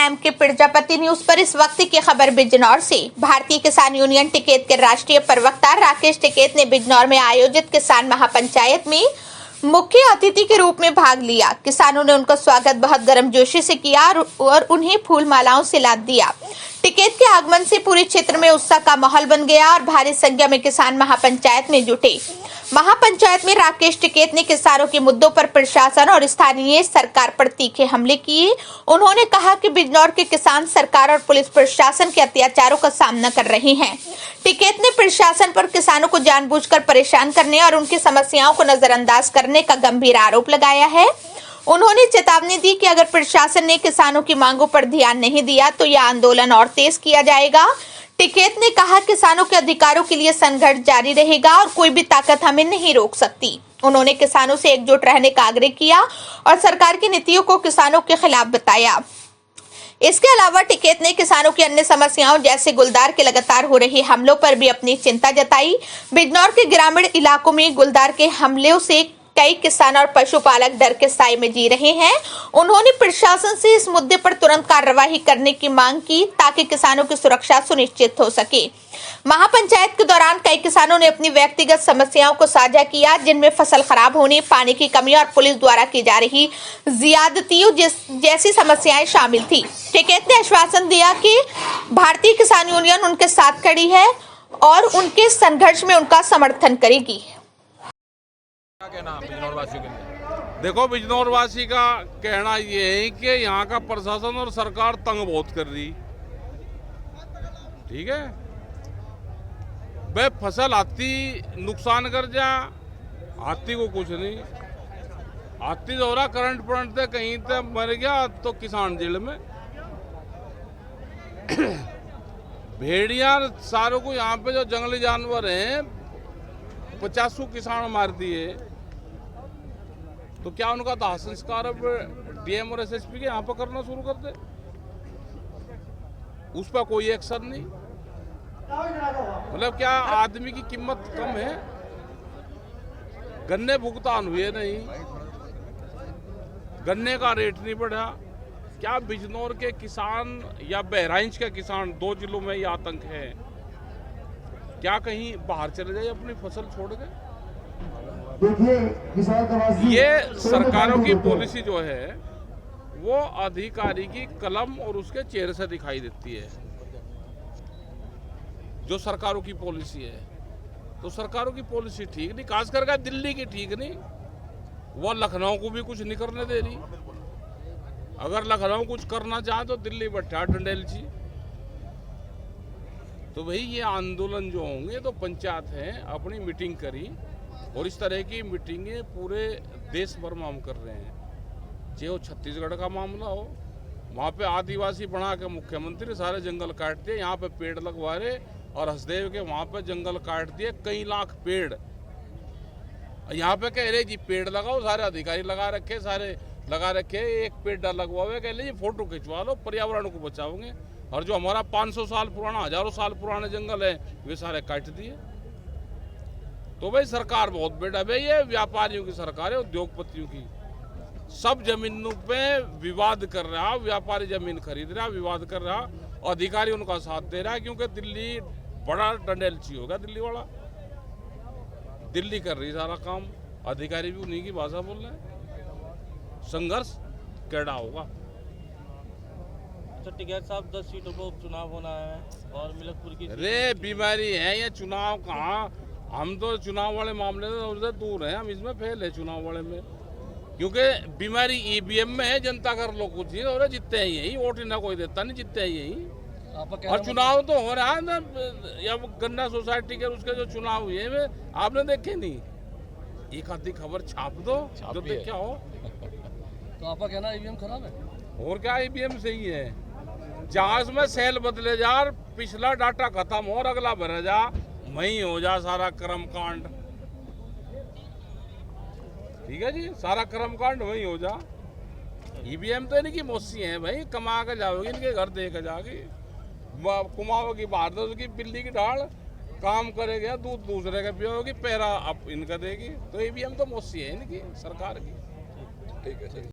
MK Prajapati news पर इस वक्त की खबर बिजनौर से। भारतीय किसान यूनियन टिकैत के राष्ट्रीय प्रवक्ता राकेश टिकैत ने बिजनौर में आयोजित किसान महापंचायत में मुख्य अतिथि के रूप में भाग लिया। किसानों ने उनका स्वागत बहुत गर्मजोशी से किया और उन्हें फूल मालाओं से लाद दिया। टिकैत के आगमन से पूरे क्षेत्र में उत्साह का माहौल बन गया और भारी संख्या में किसान महापंचायत में जुटे। महापंचायत में राकेश टिकैत ने किसानों के मुद्दों पर प्रशासन और स्थानीय सरकार पर तीखे हमले किए। उन्होंने कहा कि बिजनौर के किसान सरकार और पुलिस प्रशासन के अत्याचारों का सामना कर रहे हैं। टिकैत ने प्रशासन पर किसानों को जानबूझकर परेशान करने और उनकी समस्याओं को नजरअंदाज करने का गंभीर आरोप लगाया है। उन्होंने चेतावनी दी कि अगर प्रशासन ने किसानों की मांगों पर ध्यान नहीं दिया तो यह आंदोलन और तेज किया जाएगा। टिकैत ने कहा किसानों के अधिकारों के लिए संघर्ष जारी रहेगा और कोई भी ताकत हमें नहीं रोक सकती। उन्होंने किसानों से एकजुट रहने का आग्रह किया और सरकार की नीतियों को किसानों के खिलाफ बताया। इसके अलावा टिकैत ने किसानों की अन्य समस्याओं जैसे गुलदार के लगातार हो रहे हमलों पर भी अपनी चिंता जताई। बिजनौर के ग्रामीण इलाकों में गुलदार के हमलों से कई किसान और पशुपालक डर के साए में जी रहे हैं। उन्होंने प्रशासन से इस मुद्दे पर तुरंत कार्रवाई करने की मांग की ताकि किसानों की सुरक्षा सुनिश्चित हो सके। महापंचायत के दौरान कई किसानों ने अपनी व्यक्तिगत समस्याओं को साझा किया, जिनमें फसल खराब होने, पानी की कमी और पुलिस द्वारा की जा रही ज्यादतियों जैसी समस्याएं शामिल थी। टिकैत ने आश्वासन दिया कि भारतीय किसान यूनियन उनके साथ खड़ी है और उनके संघर्ष में उनका समर्थन करेगी। क्या कहना बिजनौर वासियों के लिए? देखो, बिजनौर वासी का कहना ये है कि यहाँ का प्रशासन और सरकार तंग बहुत कर रही। ठीक है, वे फसल आती नुकसान कर जा, हाथी को कुछ नहीं। हाथी जो रहा करंट पड़ते कहीं तक मर गया तो किसान जेल में। भेड़िया सारों को यहाँ पे जो जंगली जानवर हैं 50 किसान मार दिए, तो क्या उनका दाह संस्कार अब DM और SSP के यहाँ पर करना शुरू कर दे? उस पर कोई एक्शन नहीं। मतलब क्या आदमी की कीमत कम है? गन्ने भुगतान हुए नहीं, गन्ने का रेट नहीं बढ़ा। क्या बिजनौर के किसान या बहराइच के किसान 2 जिलों में ये आतंक है? क्या कहीं बाहर चले जाए अपनी फसल छोड़ के? ये सरकारों की पॉलिसी जो है वो अधिकारी की कलम और उसके चेहरे से दिखाई देती है। जो सरकारों की पॉलिसी है, तो सरकारों की पॉलिसी ठीक नहीं, खास करके दिल्ली की ठीक नहीं। वो लखनऊ को भी कुछ नहीं करने दे रही। अगर लखनऊ कुछ करना चाहे तो दिल्ली बैठा डंडेल जी। तो भाई ये आंदोलन जो होंगे तो पंचायत है अपनी मीटिंग करी, और इस तरह की मीटिंगें पूरे देश भर में हम कर रहे हैं। चाहे वो छत्तीसगढ़ का मामला हो, वहाँ पे आदिवासी बना के मुख्यमंत्री सारे जंगल काट दिए, यहाँ पे पेड़ लगवा रहे, और हसदेव के वहाँ पे जंगल काट दिए कई लाख पेड़। यहाँ पे कह रहे जी पेड़ लगाओ, सारे अधिकारी लगा रखे, सारे लगा रखे, एक पेड़ लगवा हुआ, कह रहे फोटो खिंचवा लो, पर्यावरण को बचाओगे। और जो हमारा 500 साल पुराना, हजारों साल पुराने जंगल है वे सारे काट दिए। तो भाई सरकार बहुत बेटा भाई, ये व्यापारियों की सरकार है, उद्योगपतियों की। सब जमीनों पे विवाद कर रहा, व्यापारी जमीन खरीद रहा, विवाद कर रहा, अधिकारी उनका साथ दे रहा है, क्योंकि दिल्ली बड़ा डंडेलची होगा। दिल्ली वाला दिल्ली कर रही सारा काम, अधिकारी भी उन्हीं की भाषा बोल रहे हैं। संघर्ष कैडा होगा। तो टिकैत साहब 10 सीटों पर उपचुनाव होना है और मिलकपुर की अरे बीमारी है ये चुनाव कहाँ? हम तो चुनाव वाले मामले से दूर हैं, हम इसमें फेल है चुनाव वाले में, क्योंकि बीमारी EVM में है। जनता कर लो कुछ ही और जीतते हैं यही, वोट ना कोई देता नहीं, जीतते हैं यही। और चुनाव तो हो रहा है ना, या गन्ना सोसाइटी के उसके जो चुनाव हुए वे आपने देखे नहीं? एक आधी खबर छाप दो जो देखे हो। तो आपका कहना EVM खराब है? और क्या EVM सही है? जहाज में सेल बदले जा, पिछला डाटा खत्म और अगला भर जा, वही हो जा सारा कर्मकांड। ठीक है जी, सारा कर्मकांड वही हो जा। EVM तो इनकी मौसी है भाई, कमा कर जाओगी इनके घर देकर जाओगी, कुमाओगी बाहर दोगी बिल्ली की ढाल, काम करेगा दूध दूसरे का पियोगी, पैरा अब इनका देगी। तो EVM तो मौसी है इनकी सरकार की। ठीक है सर।